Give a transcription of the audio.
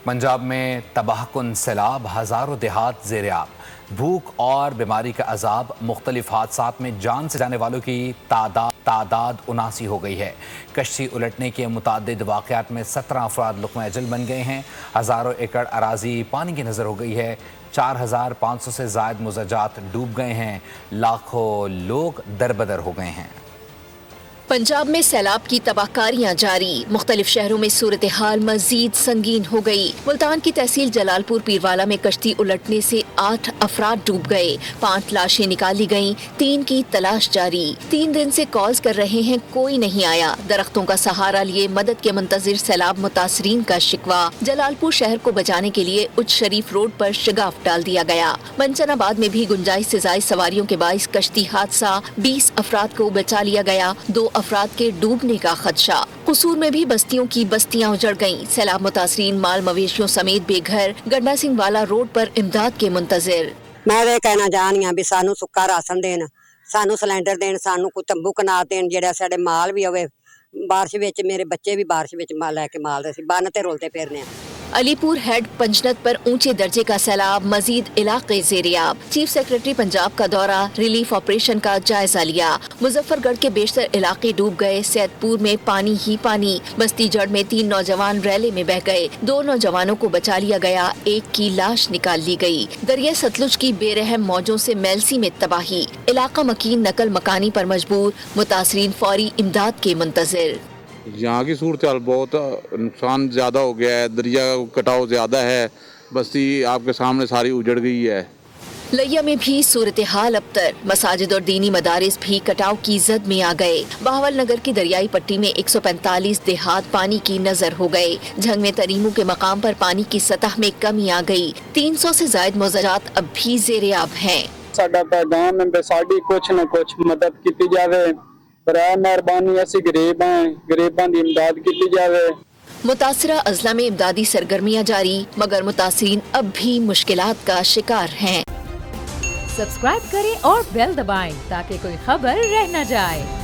पंजाब में तबाहकुन सैलाब, हज़ारों देहात ज़ेर-ए-आब, भूख और बीमारी का अजाब, मुख्तलिफ हादसात में जान से जाने वालों की तादाद 79 हो गई है। कश्ती उलटने के मुतादिद वाक़यात में 17 अफराद लुक़्मा अजल बन गए हैं। हज़ारों एकड़ अराज़ी पानी की नज़र हो गई है। 4500 से ज़ायद मुज़ाजात डूब गए हैं। लाखों लोग दरबदर हो गए हैं। पंजाब में सैलाब की तबाहकारियां जारी, मुख्तलिफ शहरों में सूरत हाल मजीद संगीन हो गई। मुल्तान की तहसील जलालपुर पीरवाला में कश्ती उलटने से 8 अफराद डूब गए, 5 लाशें निकाली गईं, 3 की तलाश जारी। 3 दिन से कॉल्स कर रहे हैं, कोई नहीं आया। दरख्तों का सहारा लिए मदद के मुंतजिर सैलाब मुतासरीन का शिकवा। जलालपुर शहर को बचाने के लिए उच्च शरीफ रोड पर शगाफ डाल दिया गया। मंचनाबाद में भी गुंजाइश से ज़ायद सवारियों के बाइस कश्ती हादसा, 20 अफराद को बचा लिया गया, 2 अफराद के डूबने का खदशा। कसूर में भी बस्तियों की बस्तियां उजड़ गईं। सैलाब मुतासरीन माल मवेशियों समेत बेघर, गंडा सिंह वाला रोड पर इमदाद के मुंतजिर। मैं ये कहना चाहनी हाँ भी सानू सुक्का राशन देन, सानू सिलेंडर देन, सानू कोई तंबू कनाल देन, जेड़ा साडे माल भी होवे। बारिश विच मेरे बच्चे भी बारिश विच माल लैके माल दे सी बन ते रोलते फिरने। अलीपुर हेड पंजनत पर ऊंचे दर्जे का सैलाब, मजीद इलाके ज़ेर-ए-आब। चीफ सेक्रेटरी पंजाब का दौरा, रिलीफ ऑपरेशन का जायजा लिया। मुजफ्फरगढ़ के बेशतर इलाके डूब गए, सैदपुर में पानी ही पानी। बस्ती जड़ में 3 नौजवान रैले में बह गए, 2 नौजवानों को बचा लिया गया, 1 की लाश निकाल ली गई। दरिया सतलुज की बेरहम मौजों से मेलसी में तबाही, इलाका मकीन नकल मकानी पर मजबूर, मुतासरीन फौरी इमदाद के मुंतजिर। यहाँ की सूरत हाल बहुत नुकसान ज़्यादा हो गया है, दरिया कटाव ज़्यादा है, बस्ती आपके सामने सारी उजड़ गई है। लिया में भी सूरत हाल अबतर, मसाजिद और दीनी मदारिस भी कटाव की जद में आ गए। बहावल नगर की दरियाई पट्टी में 145 देहात पानी की नजर हो गए। झंग में तरीमू के मकाम पर पानी की सतह में कमी आ गई। 300 से ज़ायद मुज़ाजात अब भी ज़ेर-ए-आब हैं। साडा पैगाम है साडी कुछ न कुछ मदद की जावे, बराए मेहरबानी असी गरीब हैं, गरीबां दी इमदाद की जावे। मुतासरा अजला में इमदादी सरगर्मियां जारी, मगर मुतासरीन अब भी मुश्किलात का शिकार हैं। सब्सक्राइब करें और बेल दबाएं ताकि कोई खबर रह न जाए।